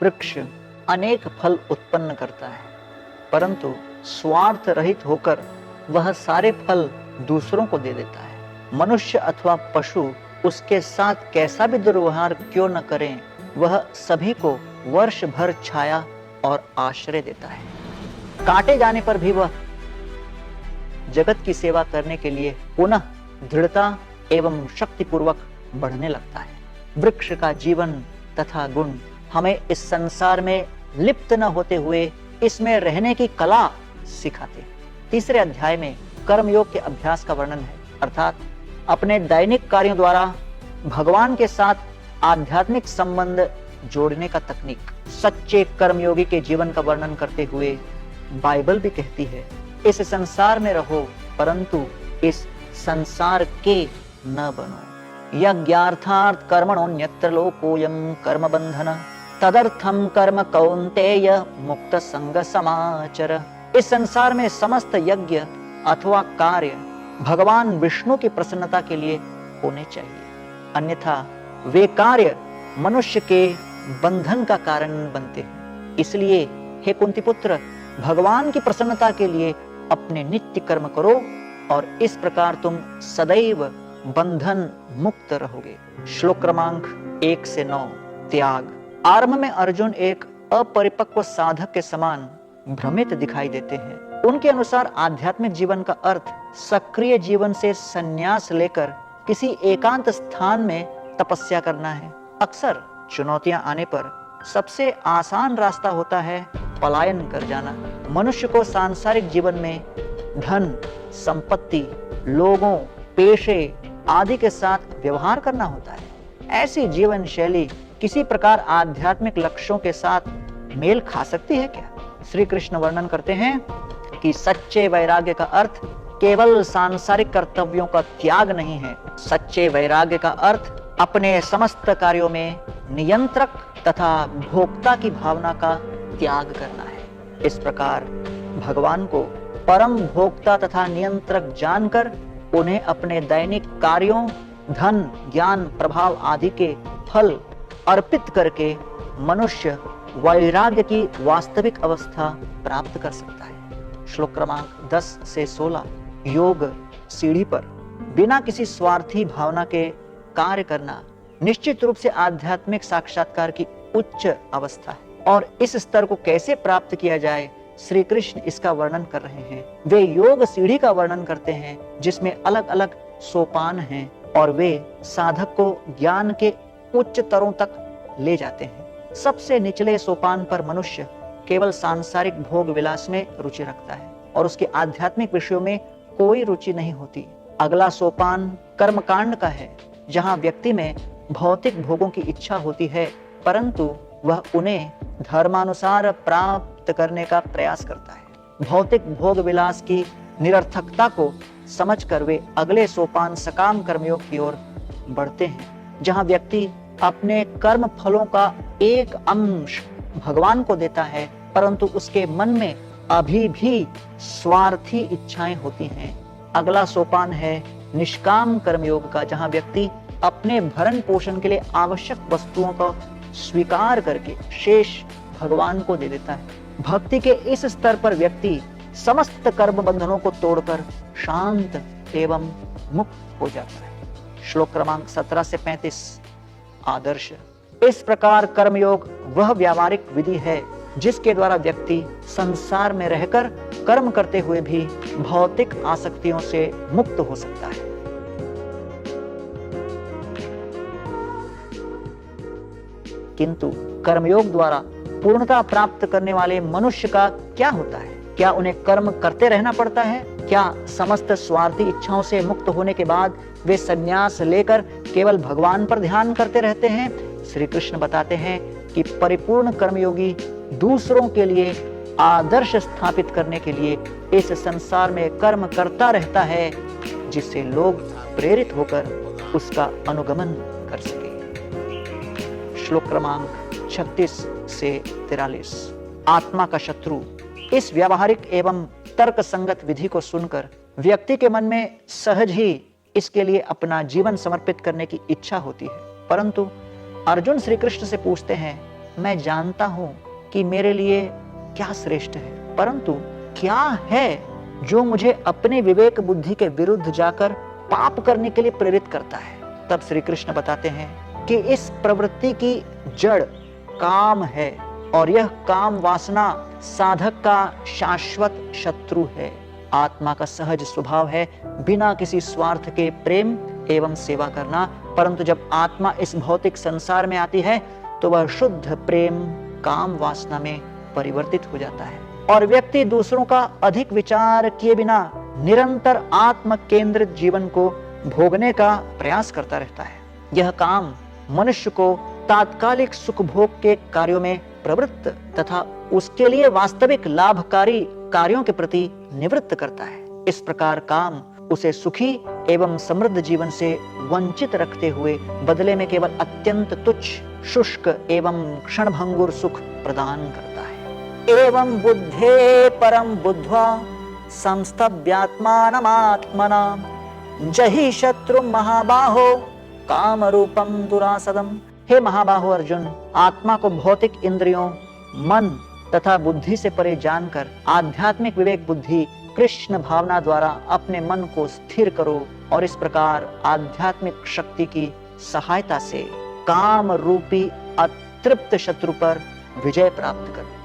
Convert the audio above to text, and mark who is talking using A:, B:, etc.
A: वृक्ष अनेक फल उत्पन्न करता है, परंतु स्वार्थ रहित होकर वह सारे फल दूसरों को दे देता है। मनुष्य अथवा पशु उसके साथ कैसा भी दुर्व्यवहार क्यों न करें, वह सभी को वर्ष भर छाया और आश्रय देता है। काटे जाने पर भी वह जगत की सेवा करने के लिए पुनः दृढ़ता एवं शक्तिपूर्वक बढ़ने लगता है। वृक्ष का जीवन तथा गुण हमें इस संसार में लिप्त न होते हुए इसमें रहने की कला सिखाते हैं। तीसरे अध्याय में कर्मयोग के अभ्यास का वर्णन है, अर्थात अपने दैनिक कार्यों द्वारा भगवान के साथ आध्यात्मिक संबंध जोड़ने का तकनीक। सच्चे कर्मयोगी के जीवन का वर्णन करते हुए बाइबल भी कहती है, इस संसार में रहो परंतु इस संसार के न बनो। यज्ञार्थार्थ कर्मणोऽन्यत्र लोकोऽयं कर्म बंधन तदर्थम कर्म कौन्तेय मुक्त संग समाचर। इस संसार में समस्त यज्ञ अथवा कार्य भगवान विष्णु की प्रसन्नता के लिए होने चाहिए, अन्यथा वे कार्य मनुष्य के बंधन का कारण बनते हैं। इसलिए हे कुंती पुत्र, भगवान की प्रसन्नता के लिए अपने नित्य कर्म करो और इस प्रकार तुम सदैव बंधन मुक्त रहोगे। श्लोक क्रमांक 1 से 9। त्याग। आरंभ में अर्जुन एक अपरिपक्व साधक के समान भ्रमित दिखाई देते हैं। उनके अनुसार आध्यात्मिक जीवन का अर्थ सक्रिय जीवन से संन्यास लेकर किसी एकांत स्थान में तपस्या करना है। अक्सर चुनौतियां आने पर सबसे आसान रास्ता होता है पलायन कर जाना। मनुष्य को सांसारिक जीवन में धन, संपत्ति, लोगों, पेशे आदि के साथ व्यवहार करना होता है। ऐसी जीवन शैली किसी प्रकार आध्यात्मिक लक्ष्यों के साथ मेल खा सकती है क्या? श्री कृष्ण वर्णन करते हैं कि सच्चे वैराग्य का अर्थ केवल सांसारिक कर्तव्यों का त्याग नहीं है। सच्चे वैराग्य का अर्थ अपने समस्त कार्यों में नियंत्रक तथा भोक्ता की भावना का त्याग करना है। इस प्रकार भगवान को परम भोक्ता तथा नियंत्रक जानकर उन्हें अपने दैनिक कार्यों, धन, ज्ञान, प्रभाव आदि के फल अर्पित करके मनुष्य वैराग्य की वास्तविक अवस्था प्राप्त कर सकता है। श्लोक क्रमांक 10 से 16। योग सीढ़ी पर बिना किसी स्वार्थी भावना के कार्य करना निश्चित रूप से आध्यात्मिक साक्षात्कार की उच्च अवस्था है। और इस स्तर को कैसे प्राप्त किया जाए, श्री कृष्ण इसका वर्णन कर रहे हैं। वे योग सीढ़ी का वर्णन करते हैं जिसमें अलग अलग सोपान हैं और वे साधक को ज्ञान के उच्च स्तरों तक ले जाते हैं। सबसे निचले सोपान पर मनुष्य केवल सांसारिक भोग विलास में रुचि रखता है और उसके आध्यात्मिक विषयों में कोई रुचि नहीं होती। अगला सोपान कर्मकांड का है, जहाँ व्यक्ति में भौतिक भोगों की इच्छा होती है परंतु वह उन्हें धर्मानुसार प्राप्त करने का प्रयास करता है। भौतिक भोग विलास की निरर्थकता को समझकर वे अगले सोपान सकाम कर्मयोग की ओर बढ़ते हैं, जहाँ व्यक्ति अपने कर्म फलों का एक अंश भगवान को देता है परंतु उसके मन में अभी भी स्वार्थी इच्छाएं होती हैं। अगला सोपान है निष्काम कर्मयोग का, जहाँ व्यक्ति अपने भरण पोषण के लिए आवश्यक वस्तुओं को स्वीकार करके शेष भगवान को दे देता है। भक्ति के इस स्तर पर व्यक्ति समस्त कर्म बंधनों को तोड़कर शांत एवं मुक्त हो जाता है। श्लोक क्रमांक 17 से 35। आदर्श। इस प्रकार कर्मयोग वह व्यावहारिक विधि है जिसके द्वारा व्यक्ति संसार में रहकर कर्म करते हुए भी भौतिक आसक्तियों से मुक्त हो सकता है। किंतु कर्मयोग द्वारा पूर्णता प्राप्त करने वाले मनुष्य का क्या होता है? क्या उन्हें कर्म करते रहना पड़ता है? क्या समस्त स्वार्थी इच्छाओं से मुक्त होने के बाद वे संन्यास लेकर केवल भगवान पर ध्यान करते रहते हैं? श्री कृष्ण बताते हैं कि परिपूर्ण कर्मयोगी दूसरों के लिए आदर्श स्थापित करने के लिए इस संसार में कर्म करता रहता है, जिससे लोग प्रेरित होकर उसका अनुगमन कर सके। श्लोक क्रमांक 36 से 43। आत्मा का शत्रु। इस व्यावहारिक एवं तर्क संगत विधि को सुनकर व्यक्ति के मन में सहज ही इसके लिए अपना जीवन समर्पित करने की इच्छा होती है, परंतु अर्जुन श्री कृष्ण से पूछते हैं, मैं जानता हूँ कि मेरे लिए क्या श्रेष्ठ है, परंतु क्या है जो मुझे अपने विवेक बुद्धि के विरुद्ध जाकर पाप करने के लिए प्रेरित करता है। तब श्री कृष्ण बताते हैं कि इस प्रवृत्ति की जड़ काम है और यह काम वासना साधक का शाश्वत शत्रु है। आत्मा का सहज स्वभाव है बिना किसी स्वार्थ के प्रेम एवं सेवा करना, परंतु जब आत्मा इस भौतिक संसार में आती है तो वह शुद्ध प्रेम काम वासना में परिवर्तित हो जाता है और व्यक्ति दूसरों का अधिक विचार किए बिना निरंतर आत्म केंद्रित जीवन को भोगने का प्रयास करता रहता है। यह काम मनुष्य को तात्कालिक सुख भोग के कार्यों में प्रवृत्त तथा उसके लिए वास्तविक लाभकारी कार्यों के प्रति निवृत्त करता है। इस प्रकार काम उसे सुखी एवं समृद्ध जीवन से वंचित रखते हुए बदले में केवल अत्यंत तुच्छ, शुष्क एवं क्षणभंगुर सुख प्रदान करता है। एवं बुद्धे परम बुद्ध्वा संस्तभ्यात्मानमात्मना जहि शत्रु महाबाहो काम रूपम दुरासदम। हे महाबाहो अर्जुन, आत्मा को भौतिक इंद्रियों, मन तथा बुद्धि से परे जानकर आध्यात्मिक विवेक बुद्धि कृष्ण भावना द्वारा अपने मन को स्थिर करो और इस प्रकार आध्यात्मिक शक्ति की सहायता से काम रूपी अतृप्त शत्रु पर विजय प्राप्त करो।